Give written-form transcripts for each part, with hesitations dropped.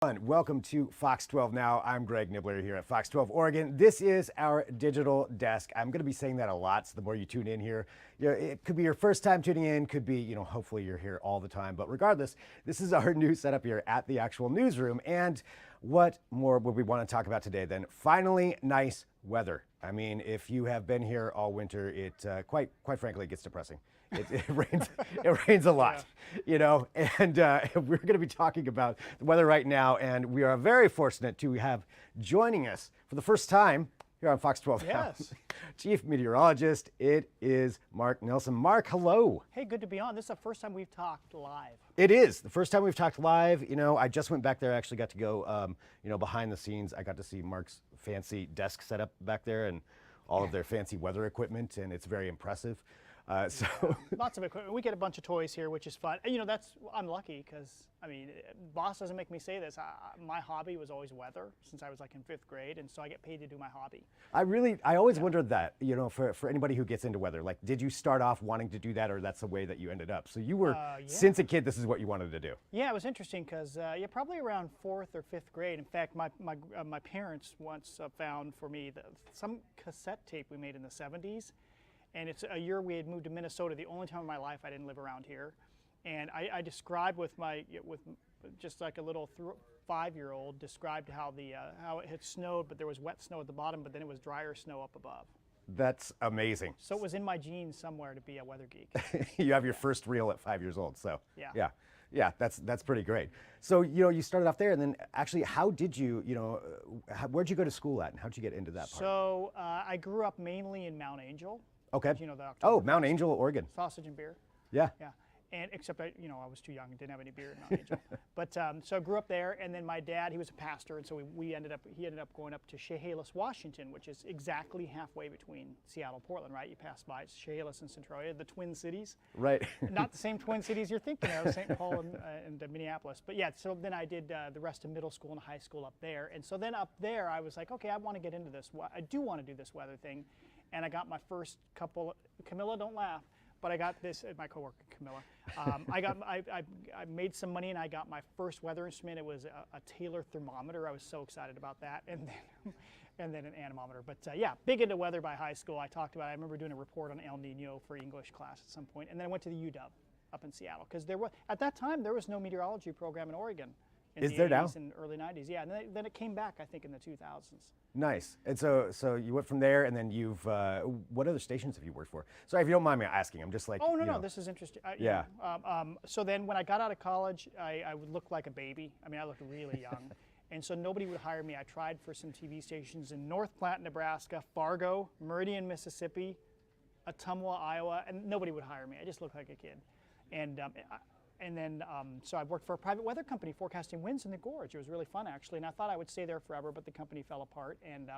Welcome to Fox 12 Now. I'm Greg Nibbler here at Fox 12 Oregon. This is our digital desk. I'm going to be saying that a lot, so the more you tune in here, it could be your first time tuning in, could be, hopefully you're here all the time. But regardless, this is our new setup here at the actual newsroom. And what more would we want to talk about today than finally nice weather? I mean, if you have been here all winter, it quite frankly, it gets depressing. It rains a lot, and we're going to be talking about the weather right now. And we are very fortunate to have joining us for the first time here on Fox 12 Now, Chief Meteorologist. It is Mark Nelson. Mark, hello. Hey, good to be on. This is the first time we've talked live. It is the first time we've talked live. I just went back there. I actually got to go, behind the scenes. I got to see Mark's fancy desk setup back there and all of their fancy weather equipment, and it's very impressive. Lots of equipment. We get a bunch of toys here, which is fun. I'm lucky because, boss doesn't make me say this. My hobby was always weather since I was like in 5th grade, and so I get paid to do my hobby. I always wondered that, for anybody who gets into weather, like, did you start off wanting to do that, or that's the way that you ended up? So you were, since a kid, this is what you wanted to do. Yeah, it was interesting because, probably around 4th or 5th grade. In fact, my parents once found for me some cassette tape we made in the 70s. And it's a year we had moved to Minnesota, the only time in my life I didn't live around here. And I described with just like a little 5-year-old, described how it had snowed, but there was wet snow at the bottom, but then it was drier snow up above. That's amazing. So it was in my genes somewhere to be a weather geek. You have your first reel at 5 years old, so yeah, that's pretty great. So you started off there, and then actually, how did you where'd you go to school at, and how'd you get into that part? So I grew up mainly in Mount Angel. Okay. The Mount Angel, Oregon. Sausage and beer. Yeah. Yeah. And except I was too young and didn't have any beer in Mount Angel. But so I grew up there, and then my dad, he was a pastor, and so he ended up going up to Chehalis, Washington, which is exactly halfway between Seattle and Portland, right? You pass by Chehalis and Centralia, the Twin Cities. Right. Not the same Twin Cities you're thinking of, St. Paul and Minneapolis. But yeah, so then I did the rest of middle school and high school up there. And so then up there, I was like, okay, I want to get into this. I do want to do this weather thing. And I got my first couple, Camilla, don't laugh, but I got this, my coworker Camilla. I made some money and I got my first weather instrument. It was a Taylor thermometer. I was so excited about that. And then an anemometer. But big into weather by high school. I remember doing a report on El Nino for English class at some point. And then I went to the UW up in Seattle because at that time there was no meteorology program in Oregon. In the 80s and early 90s, yeah. And then it came back, I think, in the 2000s. Nice. And so you went from there, and then you've, what other stations have you worked for? Sorry, if you don't mind me asking, I'm just like, oh, no, this is interesting. So then when I got out of college, I would look like a baby. I looked really young. And so nobody would hire me. I tried for some TV stations in North Platte, Nebraska, Fargo, Meridian, Mississippi, Ottumwa, Iowa, and nobody would hire me. I just looked like a kid. And then, so I worked for a private weather company forecasting winds in the gorge. It was really fun, actually, and I thought I would stay there forever, but the company fell apart. And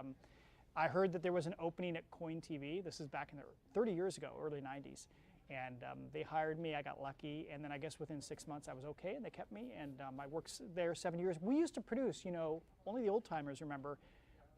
I heard that there was an opening at Coin TV. This is back in 30 years ago, early 90s. And they hired me. I got lucky. And then I guess within 6 months I was okay, and they kept me. And I worked there 7 years. We used to produce, only the old timers remember.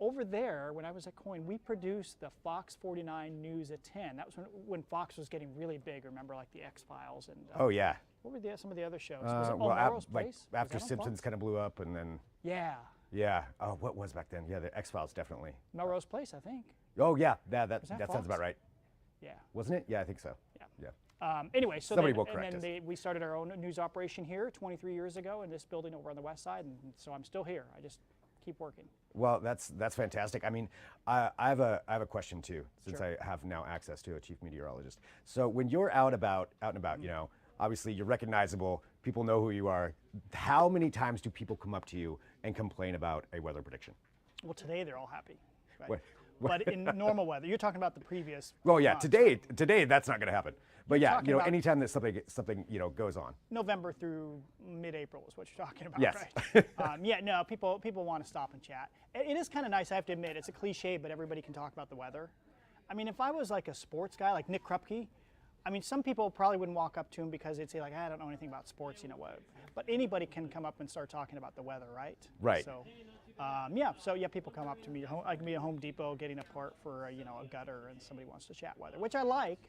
Over there, when I was at Coin, we produced the Fox 49 News at 10. That was when Fox was getting really big. Remember, like the X-Files and. Oh yeah. What were some of the other shows? Was it Melrose Place? Like after Simpsons kind of blew up, and then. Yeah. Yeah. Oh, what was back then? Yeah, the X-Files definitely. Melrose Place, I think. Oh yeah, that sounds about right. Yeah. Wasn't it? Yeah, I think so. Yeah. Anyway, so somebody will correct us. We started our own news operation here 23 years ago in this building over on the west side, and so I'm still here. I just keep working. Well, that's fantastic. I have a question too, since I have now access to a chief meteorologist. So when you're out and about, obviously you're recognizable. People know who you are. How many times do people come up to you and complain about a weather prediction? Well, today they're all happy. Right? But in normal weather, you're talking about the previous. Well, yeah, today that's not going to happen. But yeah, anytime that something goes on. November through mid-April is what you're talking about, yes. Right? People want to stop and chat. It is kind of nice, I have to admit. It's a cliche, but everybody can talk about the weather. If I was like a sports guy, like Nick Krupke, some people probably wouldn't walk up to him because they'd say like, I don't know anything about sports, what. But anybody can come up and start talking about the weather, right? Right. So, people come up to me. I can be at Home Depot getting a part for a gutter, and somebody wants to chat weather, which I like.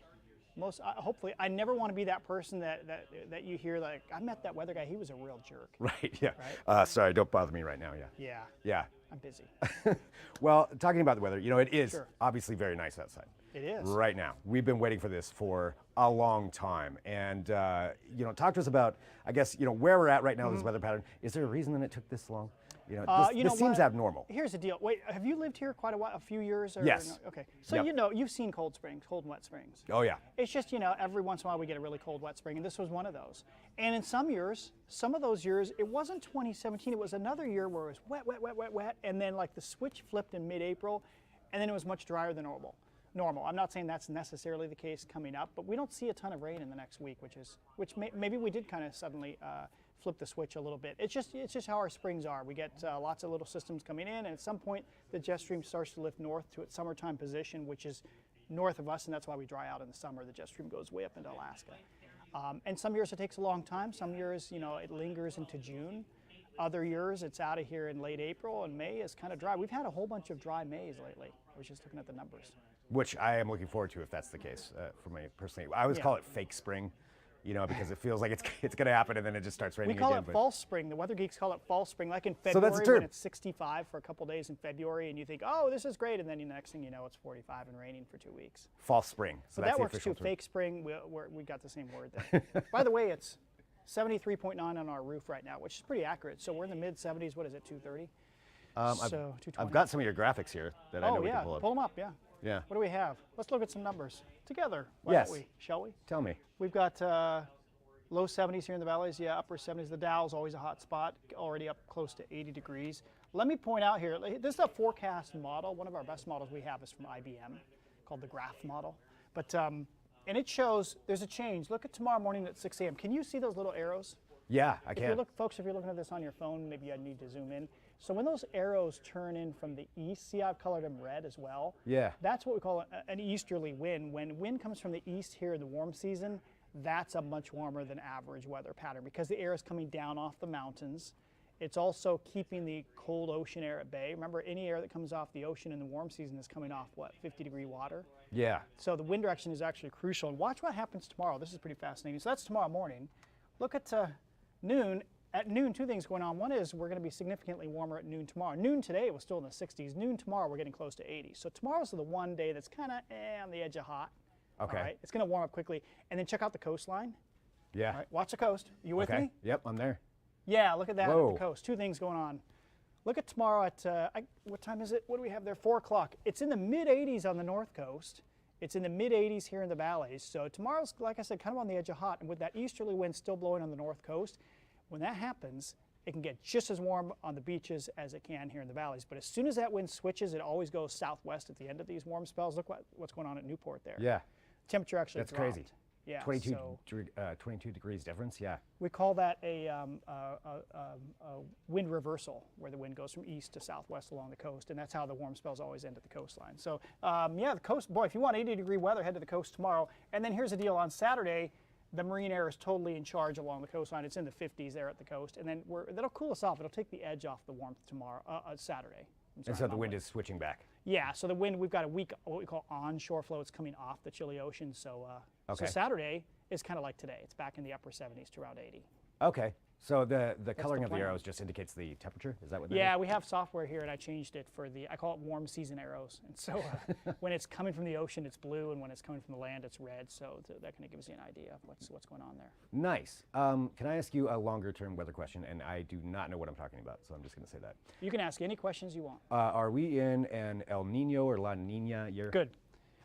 Hopefully, I never want to be that person that you hear like, I met that weather guy. He was a real jerk. Right. Yeah. Right? Sorry, don't bother me right now. Yeah. Yeah. Yeah. I'm busy. Well, talking about the weather, it is Sure. obviously very nice outside. It is. Right now. We've been waiting for this for a long time. And, talk to us about, I guess, where we're at right now, this weather pattern. Is there a reason that it took this long? This seems abnormal. Here's the deal. Wait, have you lived here quite a few years? Or Yes. No? Okay. So Yep. you've seen cold and wet springs. Oh, yeah. It's just, every once in a while we get a really cold, wet spring, and this was one of those. And in some of those years, it wasn't 2017, it was another year where it was wet, wet, wet, wet, wet, and then like the switch flipped in mid-April, and then it was much drier than normal. I'm not saying that's necessarily the case coming up, but we don't see a ton of rain in the next week, maybe we did kind of suddenly flip the switch a little bit. It's just how our springs are. We get lots of little systems coming in, and at some point the jet stream starts to lift north to its summertime position, which is north of us, and that's why we dry out in the summer. The jet stream goes way up into Alaska. And some years it takes a long time. Some years, it lingers into June. Other years it's out of here in late April, and May is kind of dry. We've had a whole bunch of dry Mays lately. I was just looking at the numbers. Which I am looking forward to if that's the case for me personally. I always call it fake spring, because it feels like it's going to happen and then it just starts raining We call again. it false spring. The weather geeks call it false spring. Like in February, So that's a term. when it's 65 for a couple days in February, and you think, oh, this is great, and then the next thing you know, it's 45 and raining for 2 weeks. False spring. So But that's that the works official too. term. Fake spring, we got the same word there. By the way, it's 73.9 on our roof right now, which is pretty accurate. So we're in the mid 70s. What is it, 230? So 220. I've got some of your graphics here that I know we can pull up. Pull them up, yeah. Yeah. What do we have? Let's look at some numbers together. Why Yes. don't we? Shall we? Tell me. We've got low 70s here in the valleys, upper 70s. The Dow's always a hot spot, already up close to 80 degrees. Let me point out here, this is a forecast model. One of our best models we have is from IBM, called the graph model. But and it shows there's a change. Look at tomorrow morning at 6 a.m. Can you see those little arrows? Yeah, I can. Folks, if you're looking at this on your phone, maybe I need to zoom in. So when those arrows turn in from the east, see I've colored them red as well? Yeah. That's what we call an easterly wind. When wind comes from the east here in the warm season, that's a much warmer than average weather pattern because the air is coming down off the mountains. It's also keeping the cold ocean air at bay. Remember, any air that comes off the ocean in the warm season is coming off, 50-degree water? Yeah. So the wind direction is actually crucial. And watch what happens tomorrow. This is pretty fascinating. So that's tomorrow morning. Look at noon. At noon, two things going on. One is we're going to be significantly warmer at noon tomorrow. Noon today it was still in the 60s. Noon tomorrow we're getting close to 80. So tomorrow's the one day that's kind of on the edge of hot. Okay. All right? It's going to warm up quickly. And then check out the coastline. Yeah. All right, watch the coast. You with Okay. me? Yep, I'm there. Yeah, look at that Whoa. at the coast. Two things going on. Look at tomorrow at, what time is it? What do we have there? 4 o'clock. It's in the mid-80s on the north coast. It's in the mid-80s here in the valleys. So tomorrow's, like I said, kind of on the edge of hot. And with that easterly wind still blowing on the north coast, when that happens, it can get just as warm on the beaches as it can here in the valleys. But as soon as that wind switches, it always goes southwest at the end of these warm spells. Look what's going on at Newport there. Yeah. Temperature actually That's dropped. crazy. Yeah, 22, so 22 degrees difference, yeah. we call that a wind reversal, where the wind goes from east to southwest along the coast, and that's how the warm spells always end at the coastline. So yeah, the coast, boy, if you want 80-degree weather, head to the coast tomorrow. And then here's the deal, on Saturday, the marine air is totally in charge along the coastline. It's in the 50s there at the coast, and then that'll cool us off. It'll take the edge off the warmth tomorrow, Saturday. And so the wind is switching back. Yeah, so the wind, we've got a weak, what we call onshore flow. It's coming off the chilly ocean. So, Okay. so Saturday is kind of like today. It's back in the upper 70s to around 80. Okay. So the coloring of the plan. arrows just indicates the temperature? Is that what that Yeah, is? we have software here, and I changed it for I call it warm season arrows. And so when it's coming from the ocean, it's blue, and when it's coming from the land, it's red. So that kind of gives you an idea of what's going on there. Nice. Can I ask you a longer term weather question? And I do not know what I'm talking about, so I'm just going to say that. You can ask any questions you want. Are we in an El Nino or La Nina year? Good.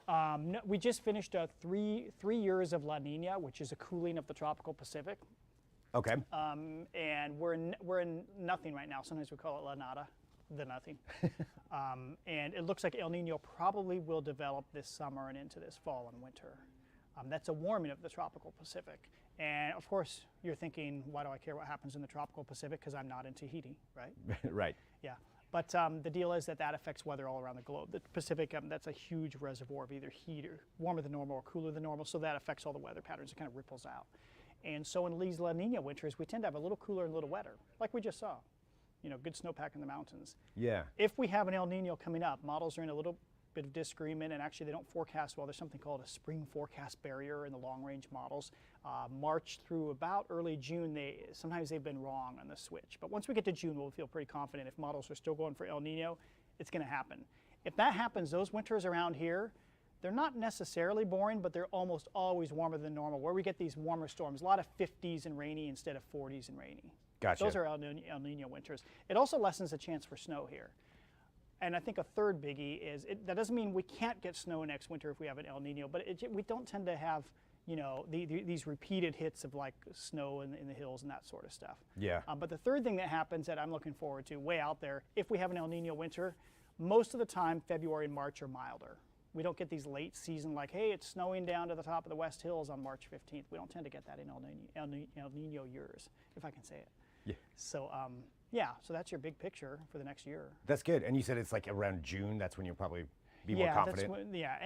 No, we just finished 3 years of La Nina, which is a cooling of the tropical Pacific. Okay. And we're in nothing right now. Sometimes we call it La Nada, the nothing. And it looks like El Nino probably will develop this summer and into this fall and winter. That's a warming of the tropical Pacific. And of course, you're thinking, why do I care what happens in the tropical Pacific? Because I'm not in Tahiti, right? Right. Yeah. But the deal is that affects weather all around the globe. The Pacific, that's a huge reservoir of either heat or warmer than normal or cooler than normal. So that affects all the weather patterns. It kind of ripples out. And so in these La Nina winters, we tend to have a little cooler and a little wetter, like we just saw. Good snowpack in the mountains. Yeah. If we have an El Nino coming up, models are in a little bit of disagreement, and actually they don't forecast well. There's something called a spring forecast barrier in the long-range models. March through about early June, sometimes they've been wrong on the switch. But once we get to June, we'll feel pretty confident. If models are still going for El Nino, it's going to happen. If that happens, those winters around here, they're not necessarily boring, but they're almost always warmer than normal, where we get these warmer storms, a lot of 50s and rainy instead of 40s and rainy. Gotcha. Those are El Nino winters. It also lessens the chance for snow here. And I think a third biggie is, that doesn't mean we can't get snow next winter if we have an El Nino, but we don't tend to have, you know, these repeated hits of like snow in the hills and that sort of stuff. Yeah. But the third thing that happens that I'm looking forward to, way out there, if we have an El Nino winter, most of the time February and March are milder. We don't get these late season like, hey, it's snowing down to the top of the West Hills on March 15th. We don't tend to get that in El Nino years, if I can say it. Yeah. So, yeah, so that's your big picture for the next year. That's good. And you said it's like around June, that's when you'll probably be more confident.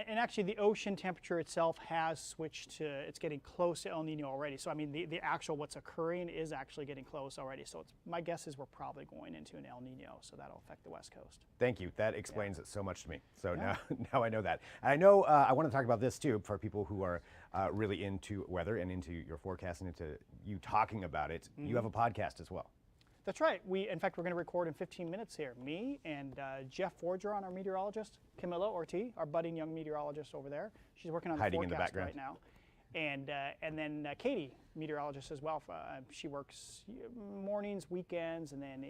And actually the ocean temperature itself has switched to, it's getting close to El Nino already. So I mean, the actual what's occurring is actually getting close already. So my guess is we're probably going into an El Nino, so that'll affect the West Coast. Thank you. That explains it so much to me. So now I know that. And I know I want to talk about this too for people who are really into weather and into your forecast and into you talking about it. You have a podcast as well. That's right. In fact, we're going to record in 15 minutes here. Me and Jeff Forgeron, our meteorologist, Camilla Ortiz, our budding young meteorologist over there. She's working on the Hiding in the forecast background. right now. And then Katie, meteorologist as well. She works mornings, weekends, and then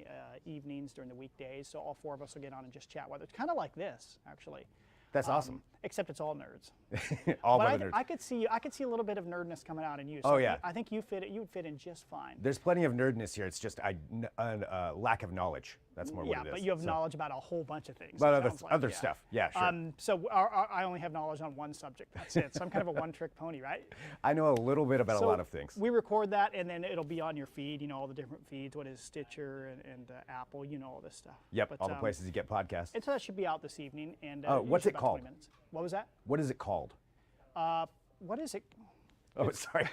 evenings during the weekdays. So all four of us will get on and just chat weather. It's kind of like this, actually. That's awesome. Except it's all nerds. All but nerds. I could see a little bit of nerdness coming out in you. So I think you would fit in just fine. There's plenty of nerdness here. It's just lack of knowledge. That's more what it is. Yeah, but you have knowledge about a whole bunch of things. But other stuff. Yeah, sure. So I only have knowledge on one subject. That's it. So I'm kind of a one-trick pony, right? I know a little bit about a lot of things. We record that, and then it'll be on your feed. You know all the different feeds. What is Stitcher and Apple? You know all this stuff. Yep, all the places you get podcasts. So that should be out this evening. And what's it called? 20 minutes. What was that? What is it called? What is it? Oh, sorry.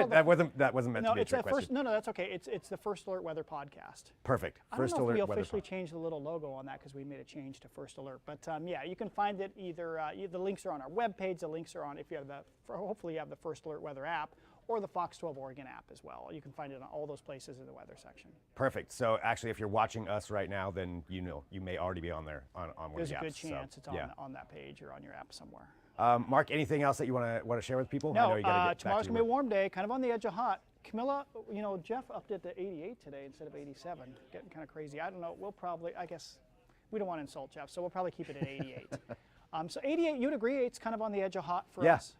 that wasn't meant to be a trick question. No, that's okay. It's the First Alert Weather Podcast. Perfect. First Alert Weather. I don't know if we officially changed the little logo on that because we made a change to First Alert. But yeah, you can find it either. The links are on our webpage. The links are on if you have hopefully you have the First Alert Weather app or the Fox 12 Oregon app as well. You can find it on all those places in the weather section. Perfect. So actually, if you're watching us right now, then you may already be on there on one There's of the apps. There's a good chance it's yeah. on that page or on your app somewhere. Mark, anything else that you want to share with people? No, I know you gotta get tomorrow's going to be a warm day, kind of on the edge of hot. Camilla, you know, Jeff upped it to 88 today instead of 87. Getting kind of crazy. I don't know. We'll probably, I guess, we don't want to insult Jeff, so we'll probably keep it at 88. So 88, you'd agree it's kind of on the edge of hot for us?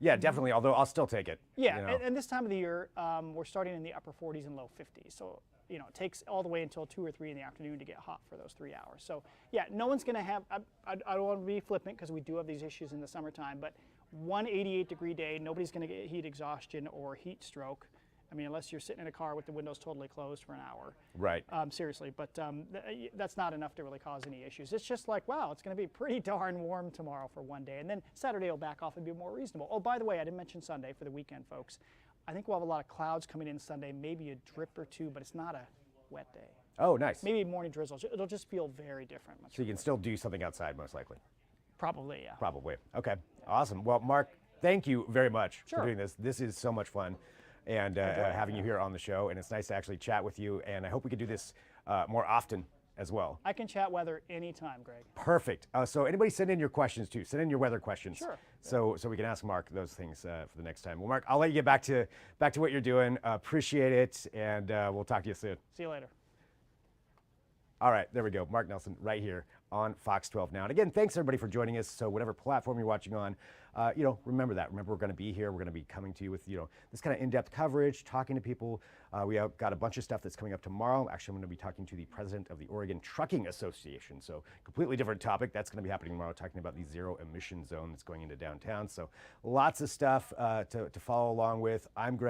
Yeah, definitely, although I'll still take it. Yeah, you know. and this time of the year, we're starting in the upper 40s and low 50s. So, you know, it takes all the way until 2 or 3 in the afternoon to get hot for those 3 hours. So, yeah, no one's going to have, I don't want to be flippant because we do have these issues in the summertime, but one 88-degree day, nobody's going to get heat exhaustion or heat stroke. I mean, unless you're sitting in a car with the windows totally closed for an hour. Right. Seriously, but that's not enough to really cause any issues. It's just like, wow, it's going to be pretty darn warm tomorrow for one day. And then Saturday will back off and be more reasonable. Oh, by the way, I didn't mention Sunday for the weekend, folks. I think we'll have a lot of clouds coming in Sunday, maybe a drip or two, but it's not a wet day. Oh, nice. Maybe morning drizzles. It'll just feel very different. So you can still do something outside, most likely. Probably, yeah. Probably. Okay. Awesome. Well, Mark, thank you very much for doing this. This is so much fun. And having you here on the show, and it's nice to actually chat with you, and I hope we could do this more often as well. I can chat weather anytime, Greg. Perfect. So anybody send in your questions too. Send in your weather questions. Sure. So we can ask Mark those things for the next time. Well, Mark, I'll let you get back to what you're doing. Appreciate it, and we'll talk to you soon. See you later. All right, there we go. Mark Nelson right here on Fox 12 Now. And again, thanks everybody for joining us. So whatever platform you're watching on, remember that. Remember, we're going to be here. We're going to be coming to you with, this kind of in-depth coverage, talking to people. We have got a bunch of stuff that's coming up tomorrow. Actually, I'm going to be talking to the president of the Oregon Trucking Association. So completely different topic. That's going to be happening tomorrow, talking about the zero emission zone that's going into downtown. So lots of stuff to follow along with. I'm Greg.